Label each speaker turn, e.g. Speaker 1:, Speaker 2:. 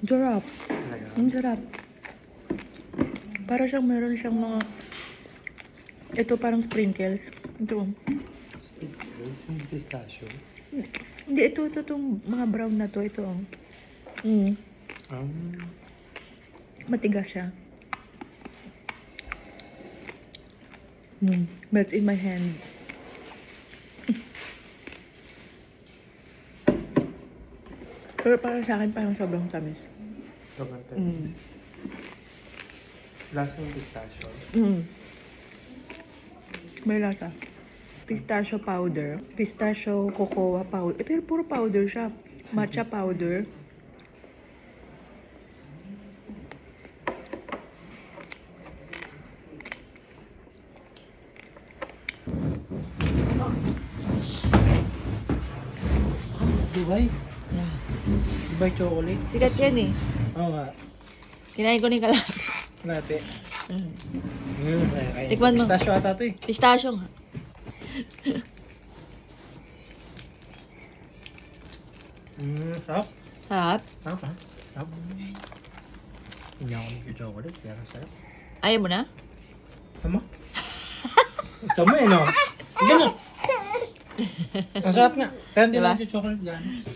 Speaker 1: Sarap.
Speaker 2: Talaga.
Speaker 1: Ang sarap. Para siyang meron siyang mga... Ito parang sprinkles. Ito.
Speaker 2: Yung pistachio.
Speaker 1: Hindi, ito itong mga brown na to. Ito. Matigas siya. Melts in my hand. Pero para sa akin, parang sobrang tamis.
Speaker 2: Sobrang tayo. Lasa yung pistachio.
Speaker 1: May lasa. Pistachio powder. Pistachio cocoa powder. Pero puro powder siya. Matcha powder.
Speaker 2: Dubai?
Speaker 1: Yeah.
Speaker 2: Dubai chocolate?
Speaker 1: Sikat yan eh.
Speaker 2: Oo nga.
Speaker 1: Kinain ko ni kalahati.
Speaker 2: Nate.
Speaker 1: Tikman mo.
Speaker 2: Pistachio ata ito eh.
Speaker 1: Pistachio nga.
Speaker 2: Sarap.
Speaker 1: Sarap.
Speaker 2: Sarap ha? Sarap. Hindi ako nag-chocolate, kaya sarap.
Speaker 1: Ayaw mo na?
Speaker 2: Tama? Tama eh no? Hindi na. Ang sarap nga. Kaya hindi
Speaker 1: Diba?
Speaker 2: lang nag-chocolate gano'n.